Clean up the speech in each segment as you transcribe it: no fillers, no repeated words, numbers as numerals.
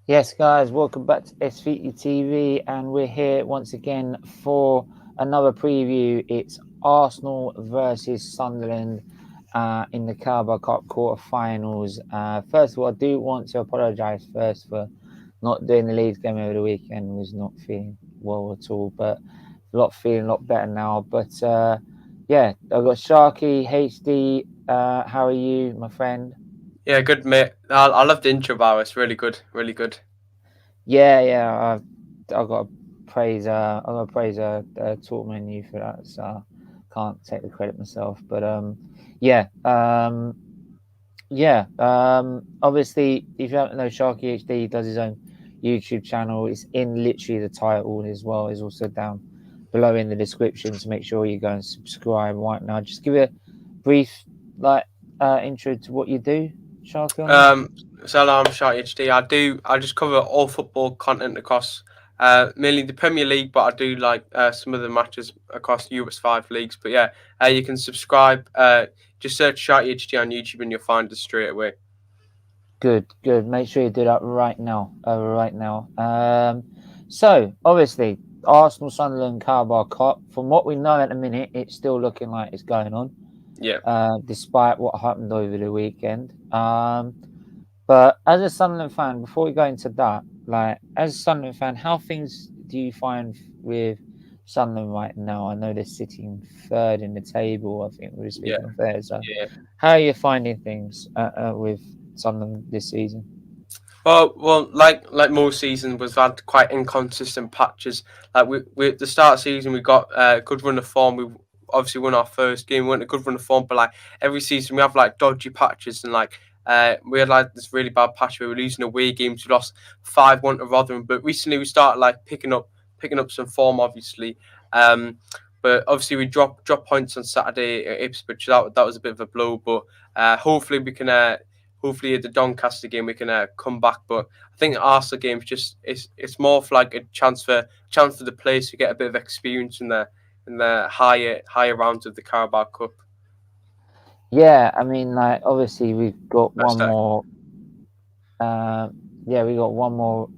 Yes, guys, welcome back to SFeatleyTV, and we're here once again for another preview. It's Arsenal versus Sunderland in the Carabao Cup quarter-finals. First of all, I do want to apologise first for not doing the Leeds game over the weekend. Was not feeling well at all, but feeling a lot better now. But yeah, I've got Sharky, HD. How are you, my friend? Yeah, good mate. I love the intro bar. It's really good, really good. Yeah. I've got to praise. Talk menu for that, so can't take the credit myself. But yeah, Obviously, if you don't know, Sharky HD does his own YouTube channel. It's in literally the title as well. It's also down below in the description. So make sure you go and subscribe right now. Just give it a brief intro to what you do, Sharky. On that. Salam Sharky HD. I just cover all football content across mainly the Premier League, but I do like some of the matches across US 5 leagues. But yeah, you can subscribe. Just search Sharky HD on YouTube and you'll find us straight away. Good. Make sure you do that right now. So obviously, Arsenal Sunderland Carabao Cup. From what we know at the minute, it's still looking like it's going on. Yeah. Despite what happened over the weekend. But as a Sunderland fan, before we go into that, as a Sunderland fan, how things do you find with Sunderland right now? I know they're sitting third in the table. I think we were speaking of there. So, Yeah. how are you finding things with Sunderland this season? Well, like most seasons, we've had quite inconsistent patches. Like we at the start of the season, we got a good run of form. We obviously won our first game, we went a good run of form. But like every season, we have like dodgy patches, and we had like this really bad patch where we were losing away games. We lost 5-1 to Rotherham, but recently we started like picking up some form, obviously. But obviously we dropped points on Saturday at Ipswich. That was a bit of a blow, but hopefully we can. Hopefully at the Doncaster game we can come back. But I think the Arsenal game it's more of like a chance for the players to get a bit of experience in the higher rounds of the Carabao Cup. Yeah, I mean, obviously we've got That's one that. more. We got one more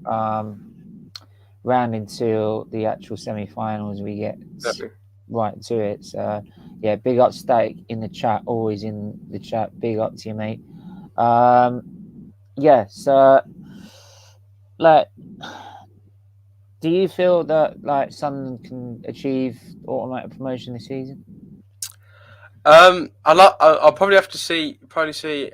round until the actual semi-finals. We get Exactly. right to it. So yeah, big up Static in the chat, always in the chat. Big up to you, mate. So like, do you feel that like Sunderland can achieve automatic promotion this season? I'll probably have to see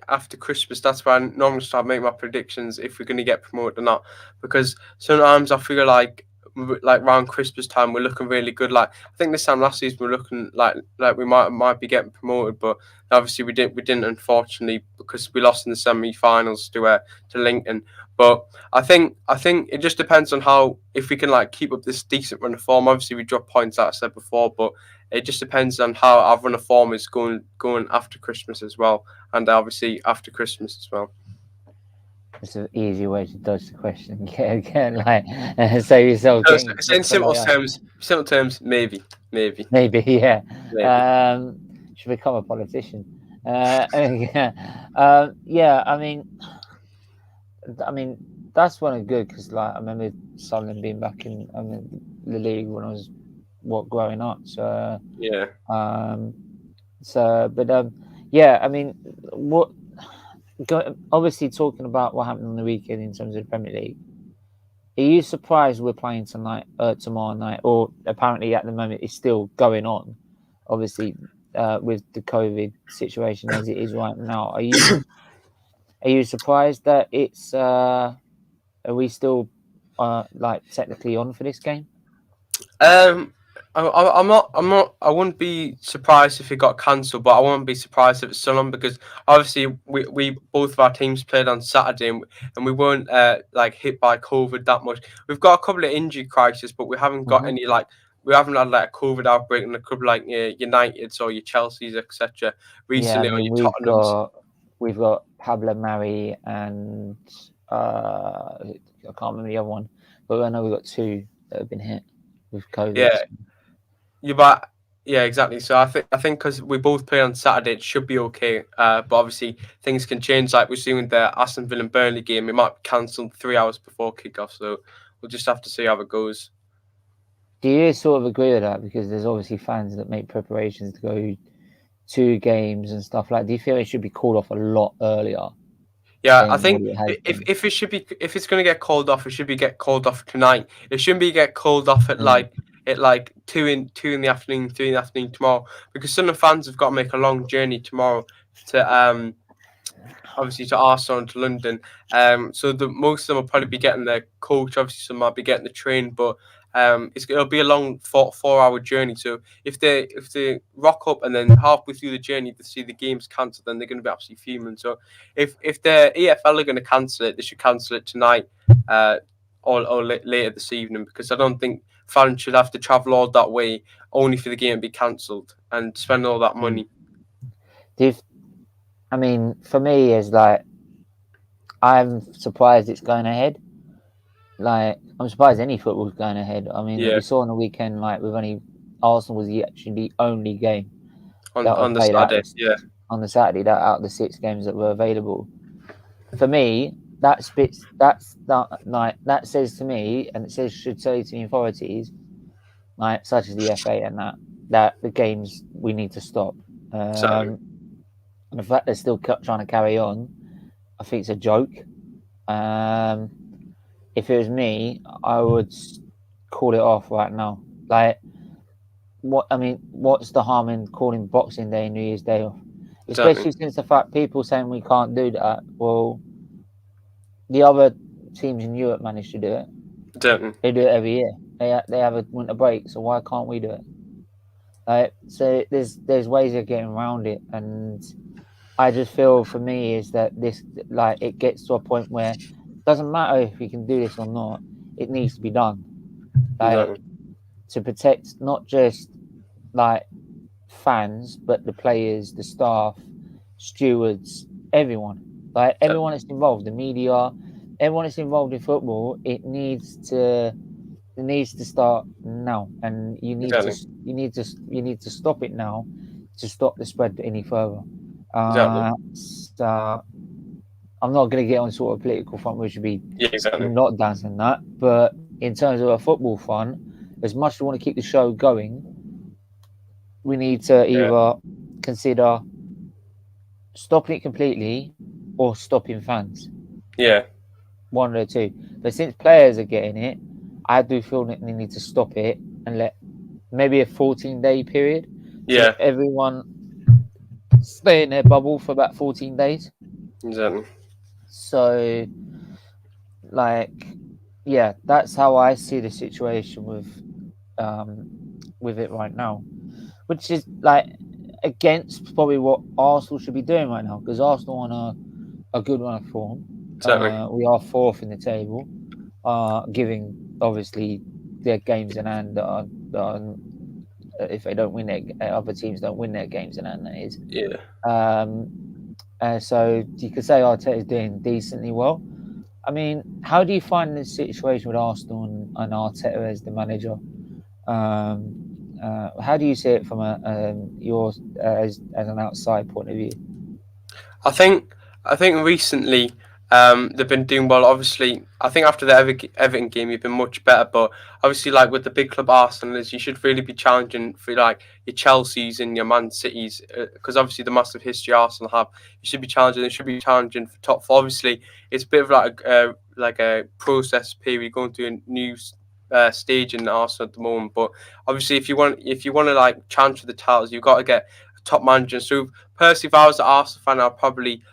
after Christmas. That's where I normally start making my predictions if we're going to get promoted or not. Because sometimes I feel like around Christmas time we're looking really good. Like I think this time last season we're looking like we might be getting promoted, but obviously we didn't unfortunately because we lost in the semi-finals to Lincoln. But I think it just depends on how if we can like keep up this decent run of form. Obviously we drop points, like I said before, but it just depends on how our run of form is going after Christmas as well, and obviously after Christmas as well. It's an easy way to dodge the question. Save yourself getting So in follow up. simple terms, maybe. Maybe, yeah. Maybe. Should become a politician. Yeah. I mean that's one of good because I remember Sunderland being back in the league when I was growing up. So Yeah. um, but yeah. I mean, obviously talking about what happened on the weekend in terms of the Premier League. Are you surprised we're playing tomorrow night, or apparently at the moment it's still going on? Obviously, with the COVID situation as it is right now, are you surprised that it's? Are we still technically on for this game? Um, I'm not. I wouldn't be surprised if it got cancelled, but I wouldn't be surprised if it's still on because obviously we both of our teams played on Saturday and we weren't hit by COVID that much. We've got a couple of injury crises, but we haven't got any we haven't had like a COVID outbreak in a club like United's or your Chelsea's etc. Yeah, I recently or mean your Tottenham's. we've got Pablo Mari and I can't remember the other one, but I know we've got two that have been hit with COVID. Yeah, yeah, but Yeah, exactly. So I think because we both play on Saturday, it should be okay. But obviously things can change. Like we're seeing with the Aston Villa and Burnley game, it might be cancelled 3 hours before kickoff. So we'll just have to see how it goes. Do you sort of agree with that? Because there's obviously fans that make preparations to go to games and stuff like. Do you feel it should be called off a lot earlier Yeah, I than what think it has if been? if it should be if it's going to get called off, it should be get called off tonight. It shouldn't be get called off at Mm. like two in the afternoon, 3 in the afternoon tomorrow, because some of the fans have got to make a long journey tomorrow to obviously to Arsenal and to London. So most of them will probably be getting their coach. Obviously, some might be getting the train, but it'll be a long 4 hour journey. So if they rock up and then halfway through the journey they see the game's cancelled, then they're going to be absolutely fuming. So if the EFL are going to cancel it, they should cancel it tonight, later this evening, because I don't think fans should have to travel all that way only for the game to be cancelled and spend all that money. Do you, I mean, for me, is like I'm surprised it's going ahead. Like I'm surprised any football's going ahead. I mean, Yeah, we saw on the weekend, like with only Arsenal was actually the only game that were on the played out Saturday. Yeah, on the Saturday, that out of the 6 games that were available. For me, that says to me, and it should say to the authorities, like such as the FA and that the games we need to stop. exactly. And the fact they're still trying to carry on, I think it's a joke. If it was me, I would call it off right now. Like, what's the harm in calling Boxing Day and New Year's Day off? Exactly. Especially since the fact people saying we can't do that. Well, the other teams in Europe manage to do it. Exactly. They do it every year. They have a winter break, so why can't we do it? So there's ways of getting around it, and I just feel for me is that this, like, it gets to a point where it doesn't matter if we can do this or not. It needs to be done, like, Exactly. to protect not just like fans, but the players, the staff, stewards, everyone. Like everyone that's involved, the media, everyone that's involved in football. It needs to start now, and Exactly. you need to stop it now to stop the spread any further. Exactly. So I'm not going to get on sort of political front, which would be Yeah, exactly. lockdowns and that. But in terms of a football front, as much as we want to keep the show going, we need to Yeah. either consider stopping it completely or stopping fans. Yeah. One of the two. But since players are getting it, I do feel that they need to stop it and let maybe a 14-day period to Yeah. let everyone stay in their bubble for about 14 days. Exactly. So, like, yeah, that's how I see the situation with it right now, which is like against probably what Arsenal should be doing right now, because Arsenal on a good run of form. Exactly. We are 4th in the table, giving obviously their games in hand that are if they don't win their other teams don't win their games in hand, that is. Yeah. So you could say Arteta is doing decently well. I mean, how do you find this situation with Arsenal and Arteta as the manager? How do you see it from as an outside point of view? I think recently they've been doing well. Obviously, I think after the Everton game, you've been much better. But obviously, like with the big club Arsenal, is you should really be challenging for like your Chelseas and your Man Cities, because obviously the massive history Arsenal have. You should be challenging. They should be challenging for top four. Obviously, it's a bit of like a process period going through a new stage in Arsenal at the moment. But obviously, if you want to like challenge for the titles, you've got to get a top manager. So personally, if I was an Arsenal fan, I'd probably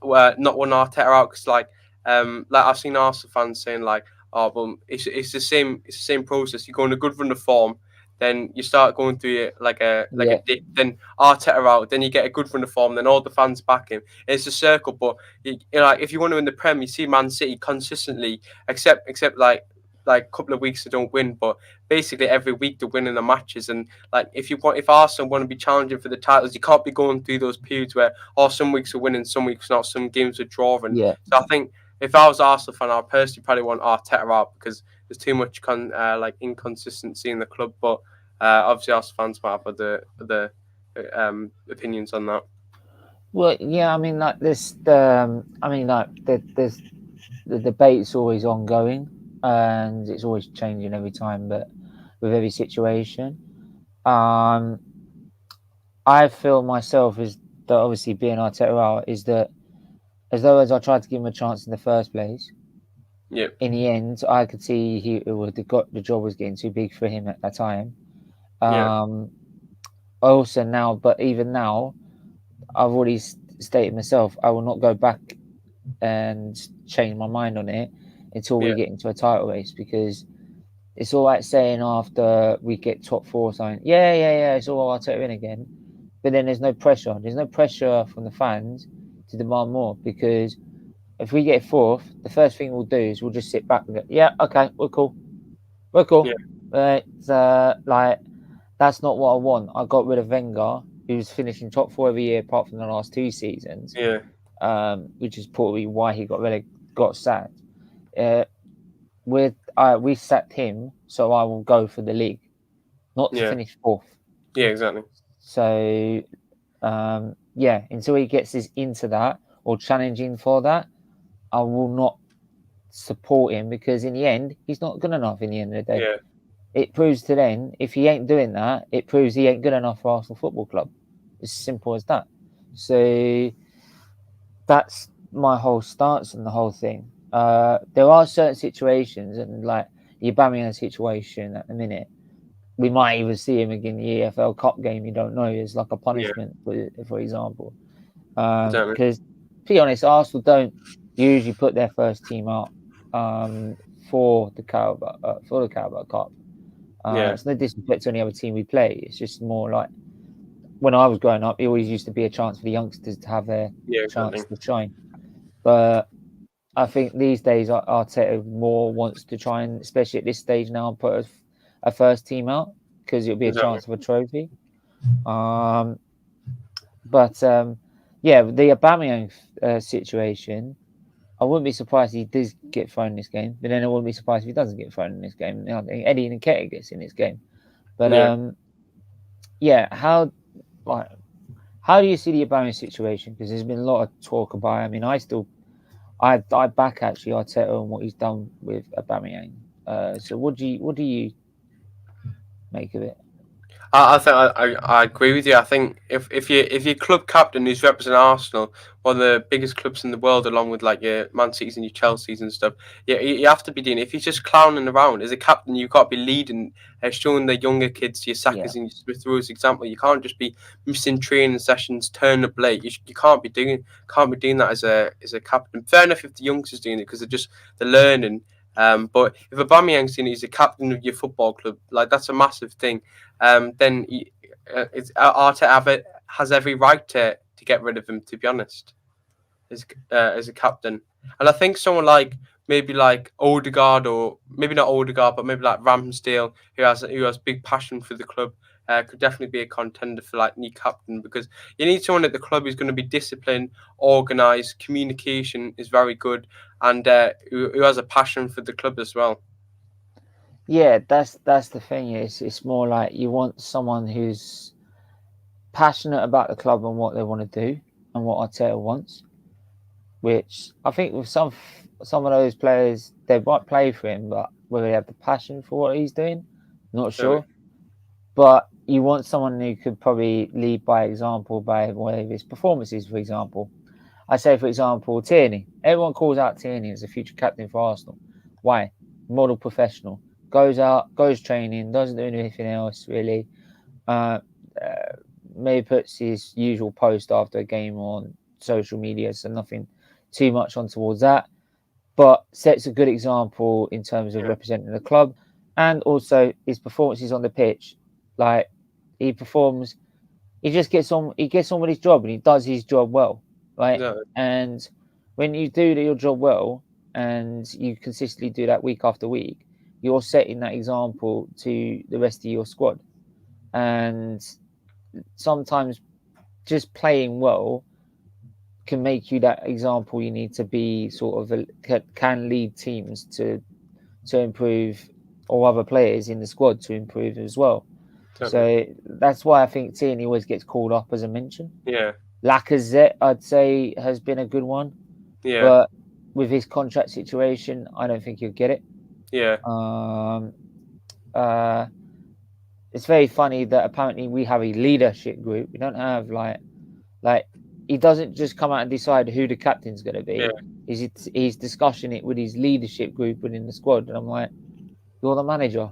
not want Arteta out, because like I've seen Arsenal fans saying like, oh, well, it's the same process. You go on a good run of form, then you start going through it like a Yeah, dip, then Arteta out, then you get a good run of form, then all the fans back him. It's a circle. But you know, like if you want to win the Prem, you see Man City consistently, except like a couple of weeks they don't win, but basically every week they're winning the matches. And like if Arsenal want to be challenging for the titles, you can't be going through those periods where some weeks are winning, some weeks not, some games are drawing. yeah. So I think if I was Arsenal fan, I personally probably want Arteta out, because there's too much like inconsistency in the club. But Obviously, Arsenal fans might have other opinions on that. Well, yeah, I mean, like this. There's the debate's always ongoing, and it's always changing every time. But with every situation, I feel myself is that obviously being Arteta out is that as though as I tried to give him a chance in the first place, Yeah, in the end, I could see the job was getting too big for him at that time. yeah, Also now, but even now, I've already stated myself, I will not go back and change my mind on it until we yeah, get into a title race, because it's all right saying after we get top four or something, yeah, it's all right, I'll take it in again. But then there's no pressure. There's no pressure from the fans to demand more, because if we get fourth, the first thing we'll do is we'll just sit back and go, yeah, okay, we're cool. We're cool. yeah, Like, that's not what I want. I got rid of Wenger, who was finishing top four every year apart from the last 2 seasons, yeah, which is probably why he got sacked. We sacked him, so I will go for the league, not to yeah, finish fourth. yeah, exactly. So, until he gets us into that or challenging for that, I will not support him, because in the end, he's not good enough. In the end of the day, Yeah, it proves to then, if he ain't doing that, it proves he ain't good enough for Arsenal Football Club. It's simple as that. So that's my whole stance on the whole thing. There are certain situations, and like the Aubameyang situation at the minute, we might even see him again in the EFL Cup game. You don't know. It's like a yeah, punishment, for example. exactly. Because, to be honest, Arsenal don't usually put their first team out for the Carabao Cup. Yeah, It's no disrespect to any other team we play. It's just more like when I was growing up, it always used to be a chance for the youngsters to have their yeah, chance exactly. to shine. But I think these days Arteta more wants to try and, especially at this stage now, put a first team out, because it'll be a Exactly. chance of a trophy. The Aubameyang situation, I wouldn't be surprised if he does get thrown in this game, but then I wouldn't be surprised if he doesn't get thrown in this game. I think Eddie Nketiah gets in this game. But Yeah. how do you see the Aubameyang situation? Because there's been a lot of talk about it. I mean, I back actually Arteta and what he's done with Aubameyang. So what do you make of it? I think I agree with you. I think if your club captain who's representing Arsenal, one of the biggest clubs in the world, along with like your Man Cities and your Chelseas and stuff, you have to be doing. If you're just clowning around as a captain, you've got to be leading, showing the younger kids, your Yeah, Sakas and your Smith Rowe's example. You can't just be missing training sessions, turning up late. You can't be doing that as a captain. Fair enough if the youngsters doing it because they're learning. But if Aubameyang's doing it, he's a captain of your football club. Like that's a massive thing. Then Arteta has every right to get rid of him. To be honest, as a captain, and I think someone like maybe like Odegaard, or maybe not Odegaard, but maybe like Ramsdale, who has big passion for the club, could definitely be a contender for like new captain, because you need someone at the club who's going to be disciplined, organised, communication is very good, and who has a passion for the club as well. yeah, that's the thing. It's more like you want someone who's passionate about the club and what they want to do and what Arteta wants. Which I think with some of those players, they might play for him, but whether they have the passion for what he's doing, not Certainly. sure. But you want someone who could probably lead by example by one of his performances, for example. I say, for example, Tierney. Everyone calls out Tierney as a future captain for Arsenal. Why? Model professional. Goes out, goes training, doesn't do anything else really. Uh, Maybe puts his usual post after a game on social media, so nothing too much on towards that. But sets a good example in terms of Yeah. representing the club, and also his performances on the pitch. Like he performs, he just gets on. He gets on with his job, and he does his job well. Right, Exactly. and when you do your job well, and you consistently do that week after week, you're setting that example to the rest of your squad. And sometimes just playing well can make you that example you need to be, sort of can lead teams to improve, or other players in the squad to improve as well. So that's why I think Tierney always gets called up as a mention. Yeah. Lacazette, I'd say, has been a good one, Yeah. but with his contract situation, I don't think he'll get it. Yeah. It's very funny that apparently we have a leadership group. We don't have like he doesn't just come out and decide who the captain's going to be. Yeah. He's discussing it with his leadership group within the squad, and I'm like, you're the manager.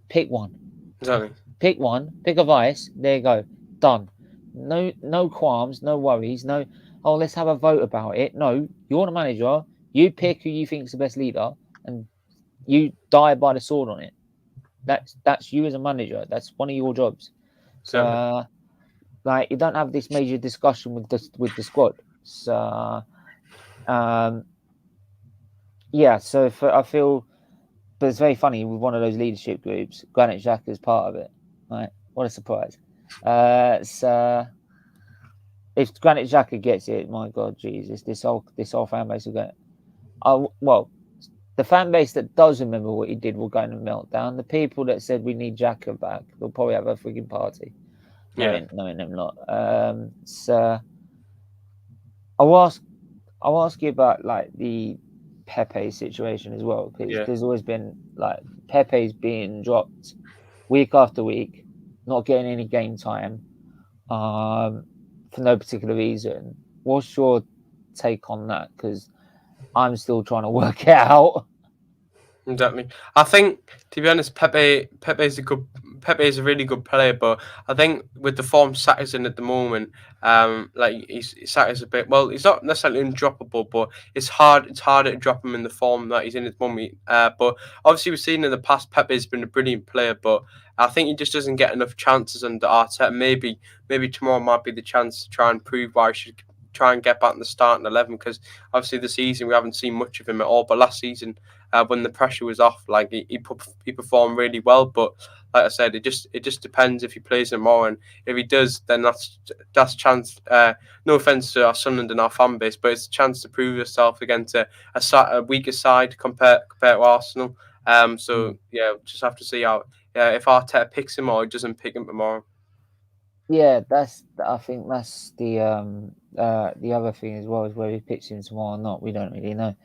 Pick one. Exactly. Pick one. Pick a vice. There you go. Done. No qualms. No worries. No. Oh, let's have a vote about it. No, you're the manager. You pick who you think is the best leader, and you die by the sword on it. That's you as a manager. That's one of your jobs. So, like, you don't have this major discussion with the squad. So, yeah. So I feel, but it's very funny with one of those leadership groups. Granit Xhaka is part of it. Right? What a surprise. So if Granit Xhaka gets it, my God, Jesus, this whole fan base will go. Well, the fan base that does remember what he did will go in a meltdown. The people that said we need Xhaka back, they'll probably have a freaking party. Knowing them lot. So I'll ask you about like the Pepe situation as well, because there's always been like Pepe's being dropped week after week, not getting any game time, for no particular reason. What's your take on that? Because I'm still trying to work it out. Exactly. I think, to be honest, Pepe is a really good player, but I think with the form Saka's in at the moment, like Saka's a bit, well, he's not necessarily undroppable, but it's harder to drop him in the form that he's in at the moment. But obviously we've seen in the past Pepe's been a brilliant player, but I think he just doesn't get enough chances under Arteta. Maybe tomorrow might be the chance to try and prove why he should try and get back in the starting 11, because obviously this season we haven't seen much of him at all, but last season, when the pressure was off, like he performed really well. But like I said, it just depends if he plays it more, and if he does, then that's chance. No offense to our Sunderland and our fan base, but it's a chance to prove yourself against a weaker side compared to Arsenal. So yeah, just have to see how if Arteta picks him or he doesn't pick him tomorrow. Yeah, I think that's the other thing as well, is whether he picks him tomorrow or not. We don't really know.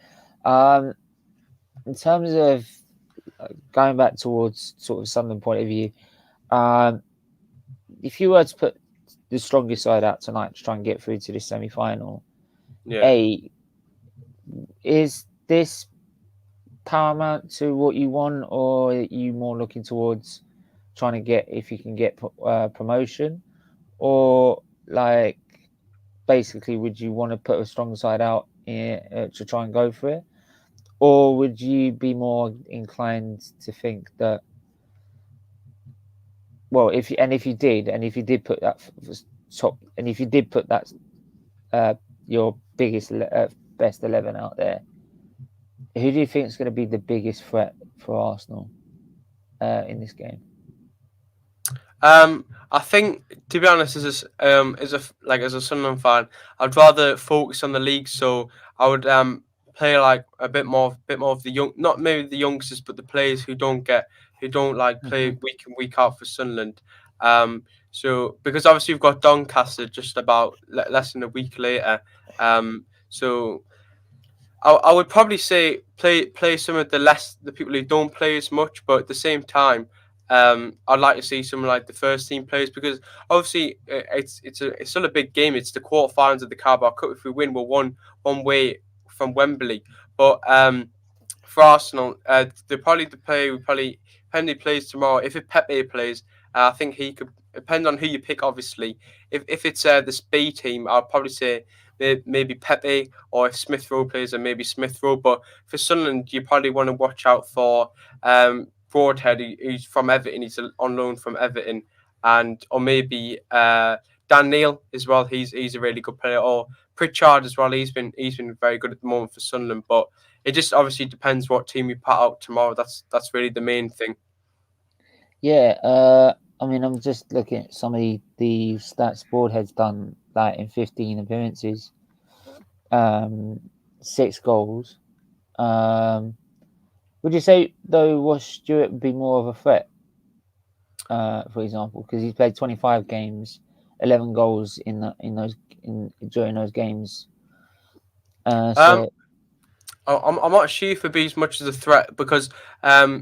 In terms of going back towards sort of Sunderland point of view, if you were to put the strongest side out tonight to try and get through to the semi-final, is this paramount to what you want, or are you more looking towards trying to get, if you can get promotion, or like basically would you want to put a strong side out to try and go for it, or would you be more inclined to think that, well, if you did put that top, and if you did put that your biggest best 11 out there, who do you think is going to be the biggest threat for Arsenal in this game? I think, to be honest, as a Sunderland fan, I'd rather focus on the league. So I would play like a bit more of the young, not maybe the youngsters, but the players who don't play week in week out for Sunderland. So because obviously you've got Doncaster just about less than a week later. So I would probably say play some of the people who don't play as much, but at the same time, I'd like to see some like the first team players, because obviously it's still a big game. It's the quarterfinals of the Carabao Cup. If we win, we're one way from Wembley. But for Arsenal, they probably Penny plays tomorrow. If Pepe plays, I think he could depend on who you pick. Obviously, if it's this B team, I'll probably say maybe Pepe, or if Smith Rowe plays, then maybe Smith Rowe. But for Sunderland, you probably want to watch out for Broadhead, who's from Everton. He's on loan from Everton, or maybe Dan Neil as well. He's a really good player. Or Pritchard as well. He's been very good at the moment for Sunderland. But it just obviously depends what team we put out tomorrow. That's really the main thing. Yeah, I mean, I'm just looking at some of the stats Broadhead's done, like in 15 appearances, 6 goals. Would you say though Stewart would be more of a threat? for example, because he's played 25 games, 11 goals during those games. So I'm not sure if he'll be as much as a threat because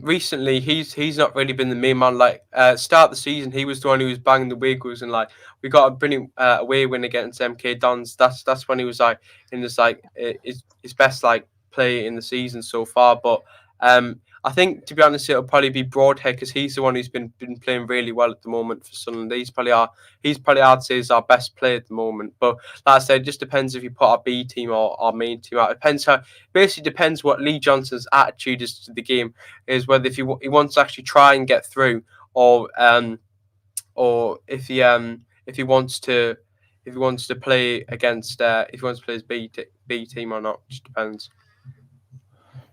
recently he's not really been the main man. Like start of the season, he was the one who was banging the wiggles and like we got a brilliant away win against MK Dons. That's when he was like in this like his best like play in the season so far. But I think to be honest, it'll probably be Broadhead because he's the one who's been playing really well at the moment for Sunderland. He's probably I'd say is our best player at the moment. But like I said, it just depends if you put our B team or our main team out. It depends how basically depends what Lee Johnson's attitude is to the game, is whether if he wants to actually try and get through, or if he wants to play against if he wants to play his B team or not. Just depends.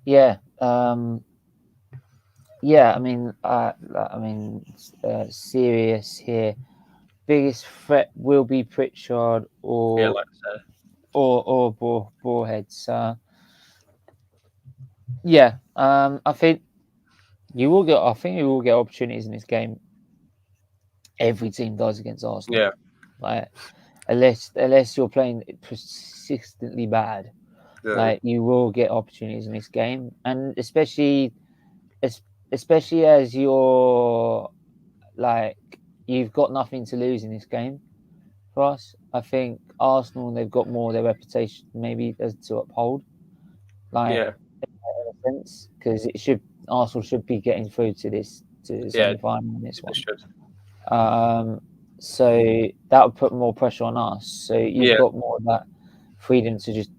yeah, yeah. Serious here. Biggest threat will be Pritchard or Like I said. or Broadheads. Yeah, I think you will get. I think you will get opportunities in this game. Every team does against Arsenal. Yeah. Like unless you're playing persistently bad, like you will get opportunities in this game, and especially as you're like you've got nothing to lose in this game. For us, I think Arsenal, they've got more of their reputation maybe as to uphold, like Yeah. in a sense, because Arsenal should be getting through to the semi-final in this one. So that would put more pressure on us. So you've got more of that freedom to just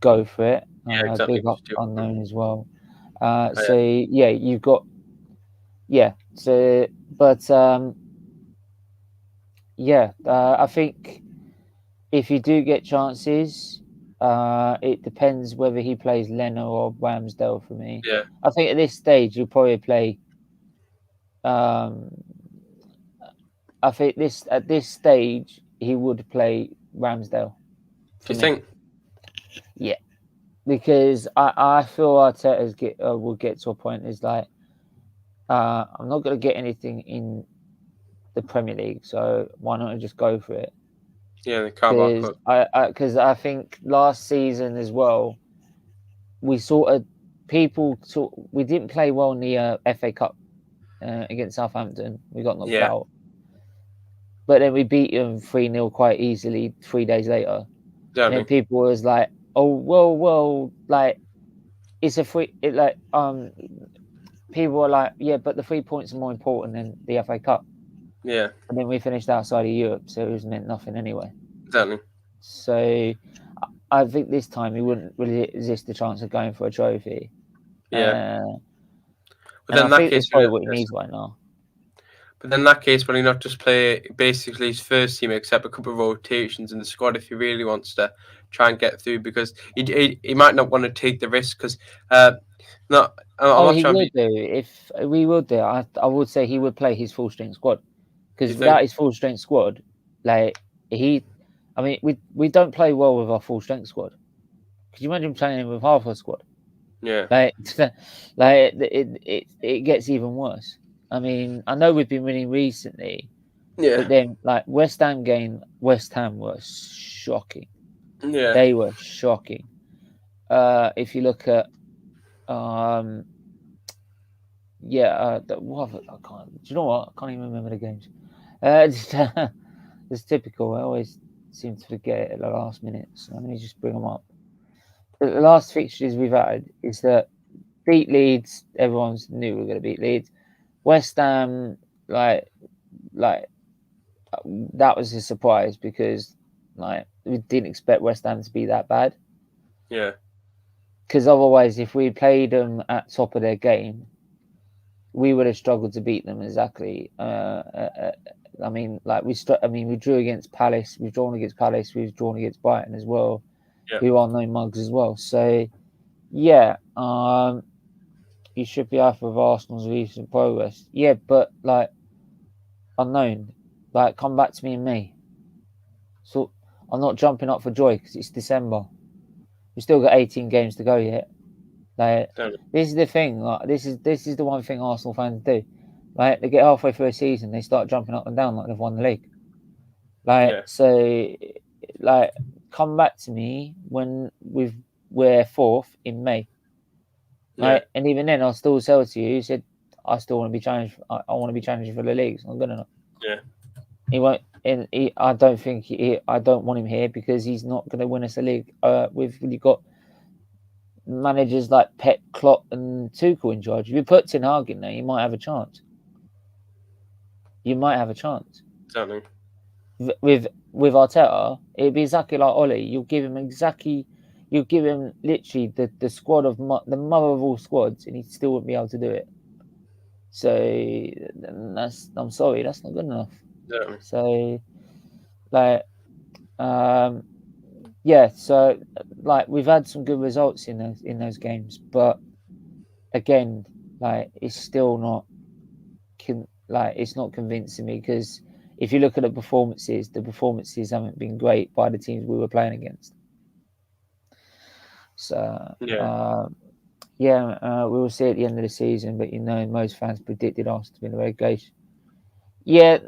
go for it. Exactly. Big unknown as well. Yeah. So yeah, you've got So, but I think if you do get chances, it depends whether he plays Leno or Ramsdale for me. Yeah. I think at this stage you'll probably play. I think at this stage he would play Ramsdale. Do you think? Yeah, because I feel Arteta's will get to a point is like I'm not going to get anything in the Premier League, so why not just go for it? Yeah, the Carabao Cup. Because I think last season as well, we we didn't play well in the FA Cup against Southampton. We got knocked out, but then we beat them 3-0 quite easily 3 days later. And then people was like, "Oh well, like it's a free." People were like, "Yeah, but the 3 points are more important than the FA Cup." Yeah. And then we finished outside of Europe, so it was meant nothing anyway. Exactly. So I think this time he wouldn't really resist the chance of going for a trophy. Yeah. But then I think that's probably what he needs right now. But then in that case, will he not just play basically his first team, except a couple of rotations in the squad if he really wants to try and get through? Because he might not want to take the risk because he will do. If we would do, I would say he would play his full strength squad, because without his full strength squad, like we don't play well with our full strength squad. Could you imagine playing with half our squad? Yeah, it gets even worse. I mean, I know we've been winning recently, but then like West Ham was shocking. Yeah, they were shocking. If you look at what I can't. Do you know what? I can't even remember the games. It's typical. I always seem to forget it at the last minute. So let me just bring them up. The last fixtures we've had is that beat Leeds. Everyone's knew we were going to beat Leeds. West Ham, like that was a surprise because like we didn't expect West Ham to be that bad. Yeah. Because otherwise, if we played them at top of their game, we would have struggled to beat them exactly. We drew against Palace. We've drawn against Palace. We've drawn against Brighton as well. Yeah. Who are no mugs as well. So, yeah, you should be happy with Arsenal's recent progress. Yeah, but like unknown, like come back to me in May. So I'm not jumping up for joy because it's December. We've still got 18 games to go yet. Like this is the thing. Like this is the one thing Arsenal fans do. Like they get halfway through a season, they start jumping up and down like they've won the league. Like Yeah. so, like come back to me when we're fourth in May. Right, and even then, I'll still sell to you. He said, "I still want to be challenged. I want to be challenging for the league. It's not good enough." Yeah. He won't, and I don't think I don't want him here because he's not going to win us a league. You've got managers like Pep, Klopp, and Tuchel in charge. If you put Ten Hag in there, you might have a chance. You might have a chance. Exactly. With Arteta, it'd be exactly like Ollie. You'll give him literally the squad of the mother of all squads, and he still wouldn't be able to do it. So I'm sorry, that's not good enough. Exactly. So like yeah, so like we've had some good results in those games, but again, like it's still not it's not convincing me because if you look at the performances haven't been great by the teams we were playing against. So we will see at the end of the season, but most fans predicted us to win the relegation. Yeah,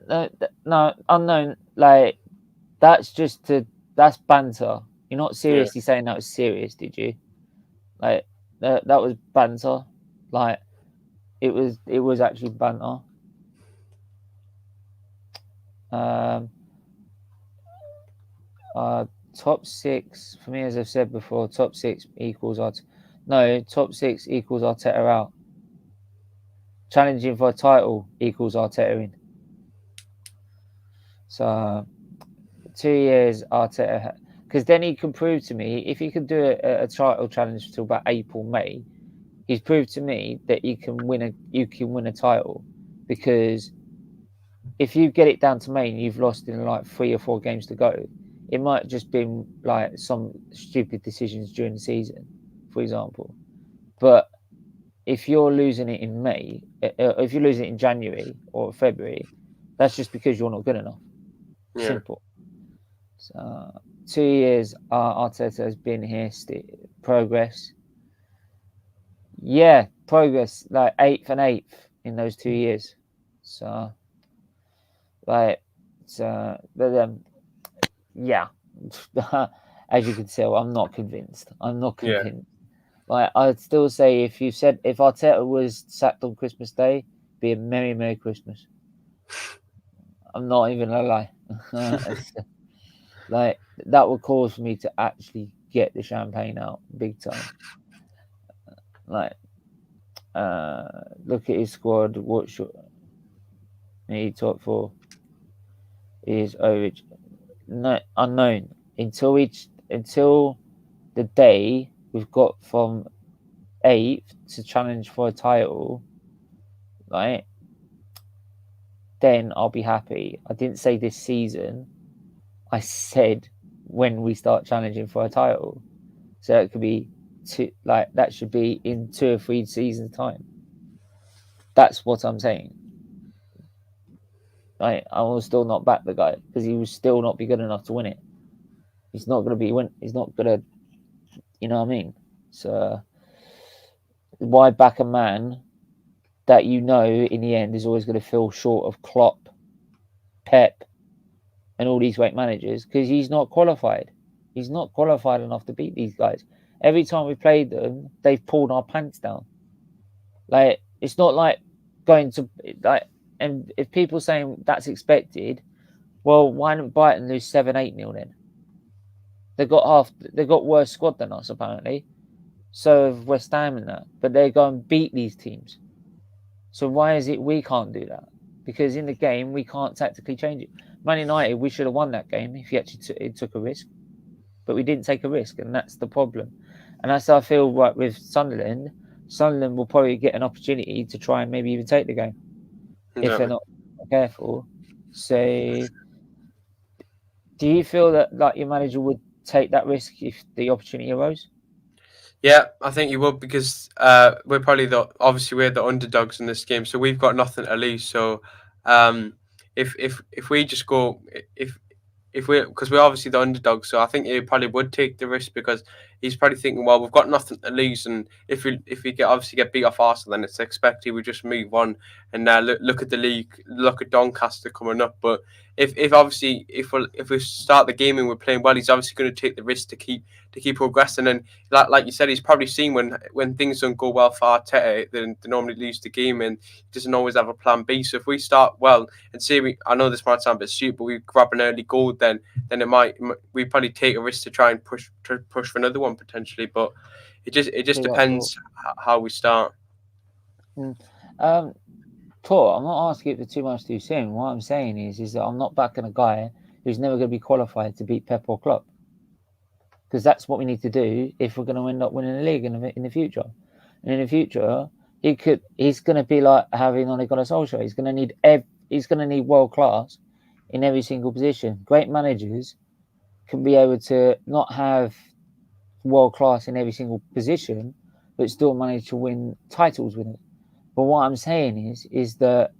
no, unknown. Like that's banter. You're not seriously saying that was serious, did you? Like that was banter. Like it was actually banter. Top six for me, as I've said before, top six equals top six equals Arteta out. Challenging for a title equals Arteta in. So 2 years Arteta, because then he can prove to me if he could do a title challenge until about April, May. He's proved to me that you can win a title, because if you get it down to May and you've lost in like 3 or 4 games to go, it might just been like some stupid decisions during the season, for example. But if you're losing it in May, if you're losing it in January or February, that's just because you're not good enough. Yeah. Simple. So 2 years Arteta has been here. Progress. Yeah, progress. Like 8th and 8th in those 2 years. So, like, but yeah. As you can tell, I'm not convinced. Yeah. Like, I'd still say if Arteta was sacked on Christmas Day, be a Merry Christmas. I'm not even gonna lie. Like that would cause me to actually get the champagne out big time. Like, look at his squad. What should he top 4 is unknown until the day we've got from 8th to challenge for a title, right? Then I'll be happy. I didn't say this season. I said when we start challenging for a title. So it could be that should be in 2 or 3 seasons time. That's what I'm saying. I will still not back the guy because he will still not be good enough to win it. He's not going to be He's not going to, you know what I mean? So why back a man that in the end is always going to feel short of Klopp, Pep, and all these great managers because he's not qualified. He's not qualified enough to beat these guys. Every time we played them, they've pulled our pants down. Like it's not like going to like. And if people saying that's expected, well, why didn't Brighton lose 7-8-0 then? They got worse squad than us apparently. So have West Ham and that, but they go and beat these teams. So why is it we can't do that? Because in the game we can't tactically change it. Man United, we should have won that game if he actually took a risk, but we didn't take a risk, and that's the problem. And that's how I feel right with Sunderland. Sunderland will probably get an opportunity to try and maybe even take the game if they're not careful. So, do you feel that like your manager would take that risk if the opportunity arose? Yeah, I think you would because we're probably we're the underdogs in this game, so we've got nothing to lose. So, if we just go if we're because we're obviously the underdogs, so I think he probably would take the risk because he's probably thinking, well, we've got nothing to lose, and if we get beat off Arsenal, then it's expected we just move on and look at the league, look at Doncaster coming up. But if we start the game and we're playing well, he's obviously going to take the risk to keep progressing. And like you said, he's probably seen when things don't go well for Arteta, then they normally lose the game, and he doesn't always have a plan B. So if we start well and say I know this might sound a bit stupid, but we grab an early goal, then we probably take a risk to try and push for another one potentially. But it just depends how we start. Tor, I'm not asking it for too much too soon. What I'm saying is that I'm not backing a guy who's never going to be qualified to beat Pep or Klopp, because that's what we need to do if we're going to end up winning the league in the future. And in the future, he's going to be like having Ole Gunnar Solskjaer. He's going to need world class in every single position. Great managers can be able to not have world class in every single position, but still manage to win titles with it. But what I'm saying is that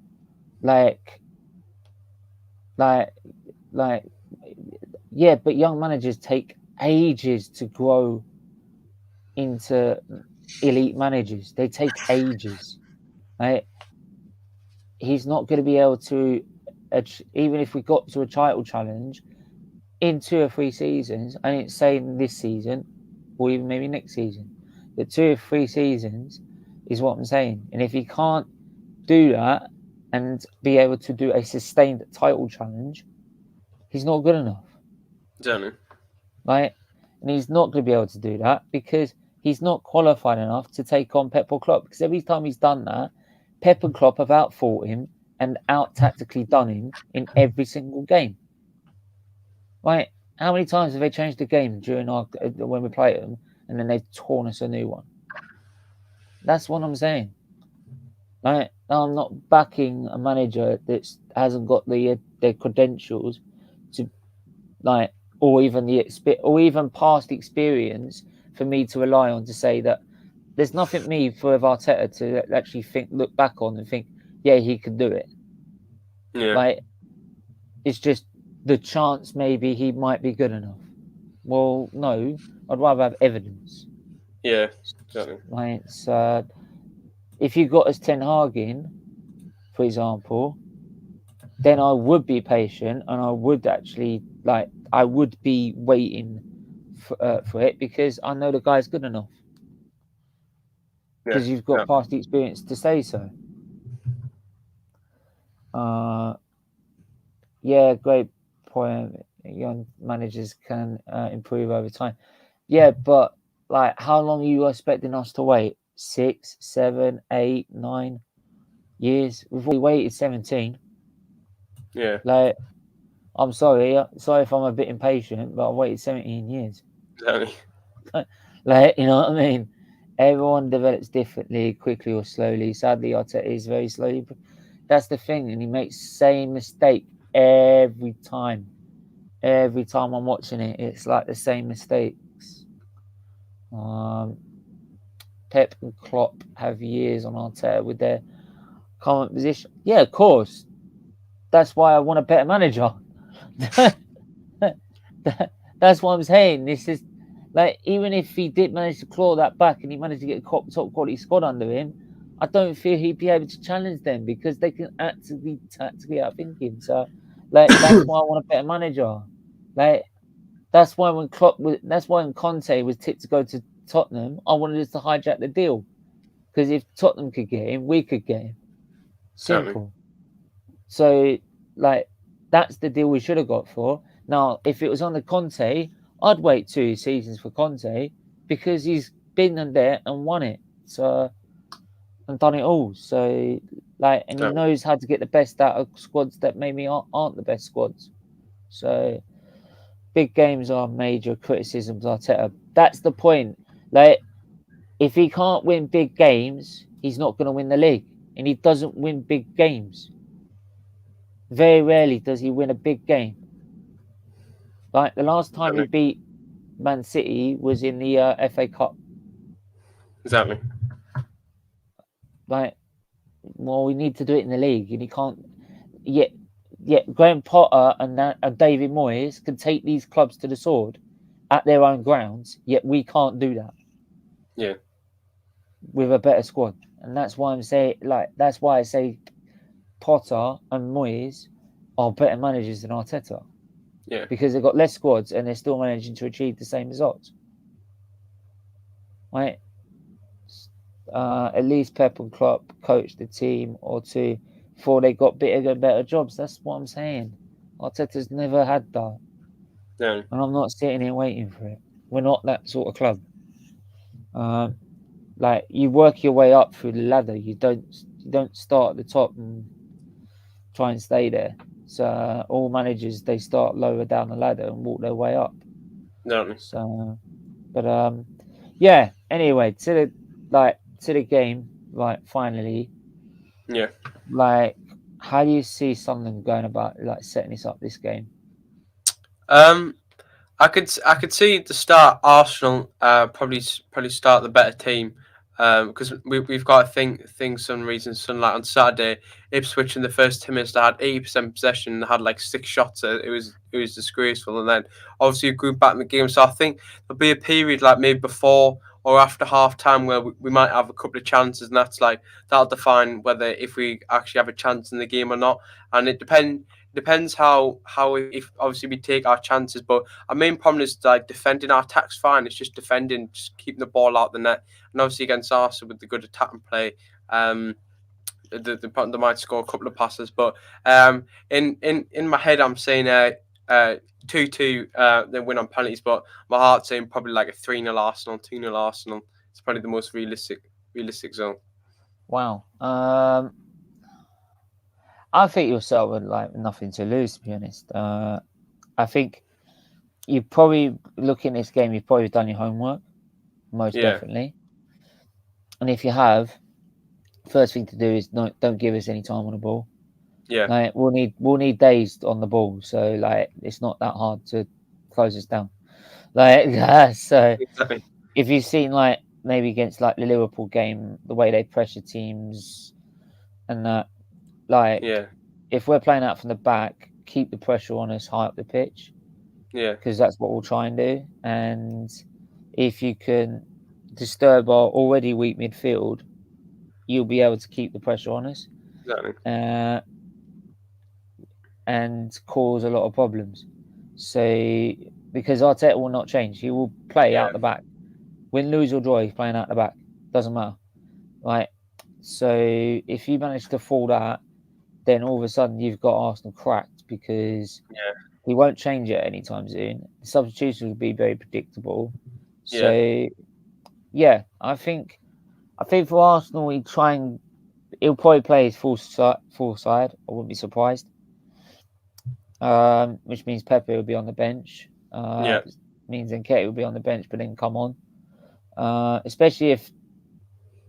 yeah, but young managers take ages to grow into elite managers. They take ages, right? He's not going to be able to, even if we got to a title challenge in 2 or 3 seasons. I ain't saying this season or even maybe next season. The 2 or 3 seasons is what I'm saying. And if he can't do that and be able to do a sustained title challenge, he's not good enough. Exactly. Right? And he's not going to be able to do that because he's not qualified enough to take on Pep or Klopp. Because every time he's done that, Pep and Klopp have outfought him and out-tactically done him in every single game. Right? How many times have they changed the game during when we play them and then they've torn us a new one? That's what I'm saying. Right? I'm not backing a manager that hasn't got their credentials to or even past experience for me to rely on to say that there's nothing for Arteta to actually look back on and think, yeah, he could do it. Yeah. It's just the chance maybe he might be good enough. Well, no, I'd rather have evidence. Yeah, exactly. If you got us Ten Hag in, for example, then I would be patient and I would actually I would be waiting for it because I know the guy's good enough. Because you've got past experience to say so. Yeah, great point. Young managers can improve over time. Yeah, but how long are you expecting us to wait? 6, 7, 8, 9 years? We've already waited 17. Yeah. I'm sorry if I'm a bit impatient, but I've waited 17 years. Exactly. You know what I mean? Everyone develops differently, quickly or slowly. Sadly, Arteta is very slowly. That's the thing, and he makes the same mistake every time. Every time I'm watching it, it's like the same mistakes. Pep and Klopp have years on Arteta with their current position. Yeah, of course. That's why I want a better manager. That's what I'm saying. This is even if he did manage to claw that back and he managed to get a top quality squad under him, I don't feel he'd be able to challenge them because they can actively tactically outthink him. So, that's why I want a better manager. That's why when Conte was tipped to go to Tottenham, I wanted us to hijack the deal because if Tottenham could get him, we could get him. Simple. So, that's the deal we should have got for. Now, if it was on the Conte, I'd wait 2 seasons for Conte because he's been in there and won it. So, and done it all. So, and he knows how to get the best out of squads that maybe aren't the best squads. So, big games are major criticisms of Arteta. That's the point. If he can't win big games, he's not going to win the league. And he doesn't win big games. Very rarely does he win a big game. The last time he beat Man City was in the FA Cup. Exactly. Well, we need to do it in the league, and he can't. Yet Graham Potter and David Moyes can take these clubs to the sword at their own grounds, yet we can't do that. Yeah. With a better squad, and that's why I'm saying, that's why I say Potter and Moyes are better managers than Arteta. Yeah. Because they've got less squads and they're still managing to achieve the same results. Right? At least Pep and Klopp coached the team or two before they got bigger and better jobs. That's what I'm saying. Arteta's never had that. No. And I'm not sitting here waiting for it. We're not that sort of club. Like, you work your way up through the ladder. You don't start at the top and try and stay there. So all managers, they start lower down the ladder and walk their way up. No. So, but yeah. Anyway, to the game, like, finally. Yeah. Like, how do you see Sunderland going about, like, setting this up, this game? I could see at the start Arsenal probably start the better team, because we've got to think some reason. Like on Saturday, Ipswich in the first 10 minutes they had 80% possession and had like 6 shots. It was disgraceful, and then obviously going back in the game. So I think there'll be a period like maybe before or after half time where we might have a couple of chances, and that'll define whether if we actually have a chance in the game or not. And it depends how if obviously we take our chances, but our main problem is like defending. Our attack's fine, it's just defending, just keeping the ball out the net. And obviously against Arsenal with the good attack and play, they might score a couple of passes. But in my head I'm saying 2-2, then win on penalties, but my heart's saying probably like a 3-0 Arsenal, 2-0 Arsenal. It's probably the most realistic zone. Wow. I think yourself with like nothing to lose, to be honest. I think you probably looking at this game, you've probably done your homework, most definitely. And if you have, first thing to do is don't give us any time on the ball. Yeah. Like, we'll need days on the ball, so like it's not that hard to close us down. Like, so Exactly. if you've seen like maybe against like the Liverpool game, the way they pressure teams and that, like, if we're playing out from the back, keep the pressure on us high up the pitch. Yeah. Because that's what we'll try and do. And if you can disturb our already weak midfield, you'll be able to keep the pressure on us. Exactly. And cause a lot of problems. So, because Arteta will not change. He will play out the back. Win, lose, or draw, he's playing out the back. Doesn't matter. Right? So, if you manage to fall that, then all of a sudden you've got Arsenal cracked, because he won't change it anytime soon. The substitutions will be very predictable. So, I think for Arsenal, he'll probably play his full side. I wouldn't be surprised. Which means Pepe will be on the bench. Means Nketiah will be on the bench, but then come on. Especially if,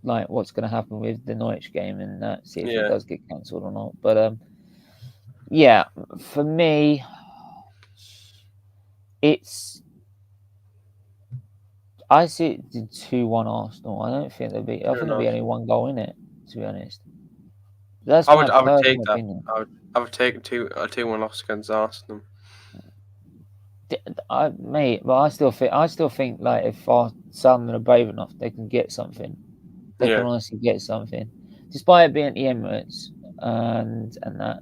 like, what's going to happen with the Norwich game, and see if it does get cancelled or not. But for me, I see it 2-1 Arsenal. I don't think there'll be. I think there'll be only one goal in it, to be honest. That's my personal opinion. I would take a 2-1 loss against Arsenal. But I still think like if Sunderland are brave enough, they can get something. They can honestly get something, despite it being the Emirates and that.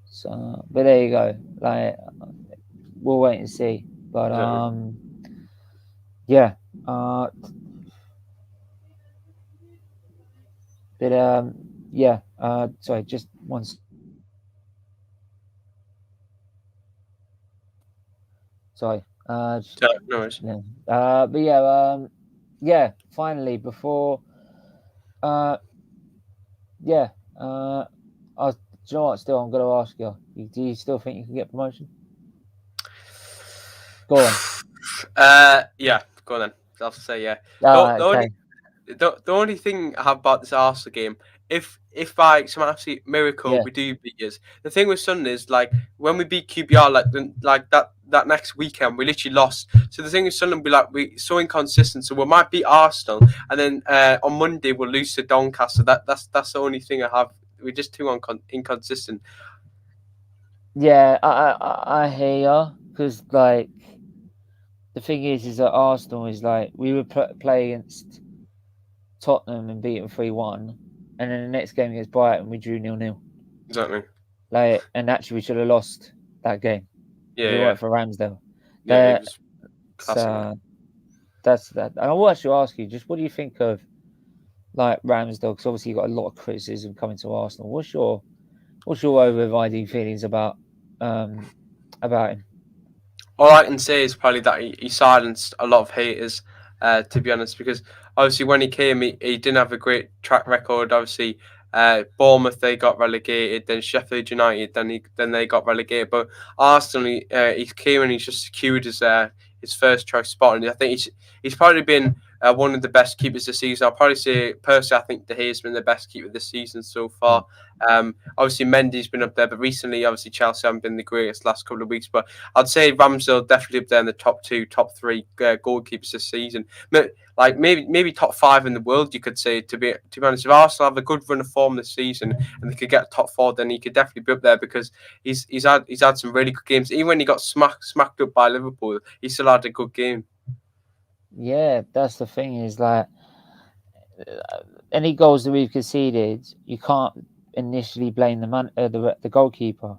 So, but there you go. Like, we'll wait and see. But sorry, just one. Sorry. No worries. But finally, before, do you know what? Still, I'm going to ask you. Do you still think you can get promotion? Go on. Go on then. I'll say yeah. Okay. The only thing I have about this Arsenal game, if by some absolute miracle we do beat us, the thing with Sunday is, like, when we beat QPR, like that next weekend we literally lost. So the thing with Sunday will be like, we so inconsistent. So we might beat Arsenal, and then on Monday we'll lose to Doncaster. That's the only thing I have. We're just too inconsistent. Yeah, I hear you, because like the thing is that Arsenal is like we would play against Tottenham and beat them 3-1, and then the next game against Brighton we drew 0-0. Exactly. Like, and actually we should have lost that game if it weren't for Ramsdale. Yeah, it was classic. So that's that. And I will actually ask you, just what do you think of like Ramsdale? Because obviously you got a lot of criticism coming to Arsenal. What's your overriding feelings about him? All I can say is probably that he silenced a lot of haters, to be honest, because obviously when he came, he didn't have a great track record. Obviously, Bournemouth, they got relegated, then Sheffield United, then they got relegated. But Arsenal, he came and he's just secured his first choice spot, and I think he's probably been one of the best keepers this season. I'll probably say personally, I think De Gea's been the best keeper this season so far. Obviously Mendy's been up there, but recently, obviously Chelsea haven't been the greatest last couple of weeks. But I'd say Ramsdale definitely up there in the top 2, top 3 goalkeepers this season. Like maybe top 5 in the world, you could say. To be honest, if Arsenal have a good run of form this season and they could get top 4, then he could definitely be up there because he's had some really good games. Even when he got smacked up by Liverpool, he still had a good game. Yeah, that's the thing is like any goals that we've conceded, you can't initially blame the goalkeeper.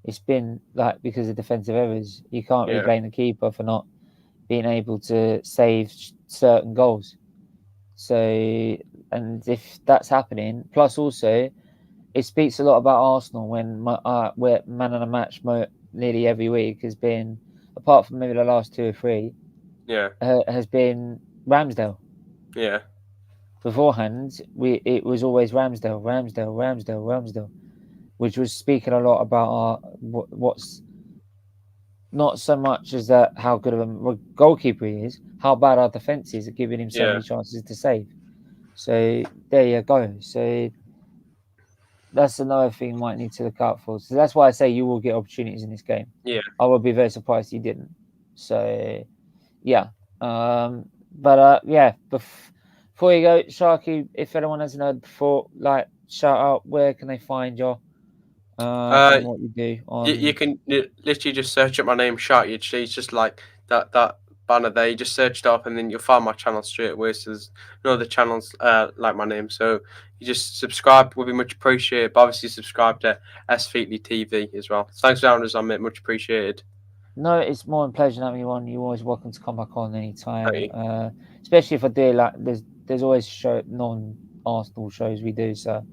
It's been like because of defensive errors. You can't really blame the keeper for not being able to save certain goals. So, and if that's happening, plus also, it speaks a lot about Arsenal when we're man of the match nearly every week has been, apart from maybe the last 2 or 3, has been Ramsdale. Yeah. Beforehand, it was always Ramsdale, which was speaking a lot about what's not so much as that how good of a goalkeeper he is, how bad our defence is at giving him so many chances to save. So there you go. So that's another thing you might need to look out for. So that's why I say you will get opportunities in this game. Yeah. I would be very surprised you didn't. So yeah. Before you go, Sharky, if anyone hasn't heard before, like shout out, where can they find you? And what you do you can literally just search up my name, Sharky. It's just like that banner there. You just search it up and then you'll find my channel straight away. So there's no other channels like my name. So you just subscribe, would be much appreciated. But obviously subscribe to SFeatleyTV as well. Thanks for having us on, mate. Much appreciated. No, it's more than a pleasure having you on. You're always welcome to come back on anytime. Especially if I do like there's always non-Arsenal shows we do. So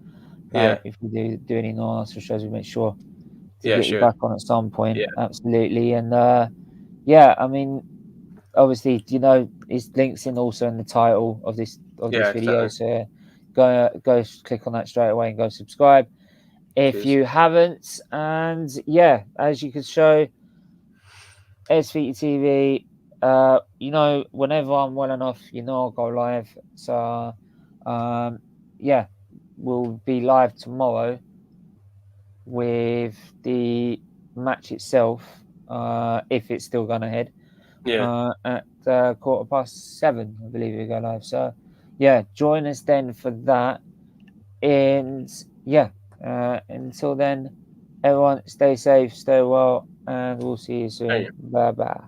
if we do any non-Arsenal shows, we make sure to get you back on at some point. Yeah. Absolutely. And I mean, obviously, it's links also in the title of this video. Exactly. So go click on that straight away and go subscribe if you haven't. And as you can show, SFeatleyTV, whenever I'm well enough, I'll go live. So we'll be live tomorrow with the match itself, if it's still going ahead. At 7:15, I believe we go live. So join us then for that. And until then, everyone stay safe, stay well, and we'll see you soon. Bye bye.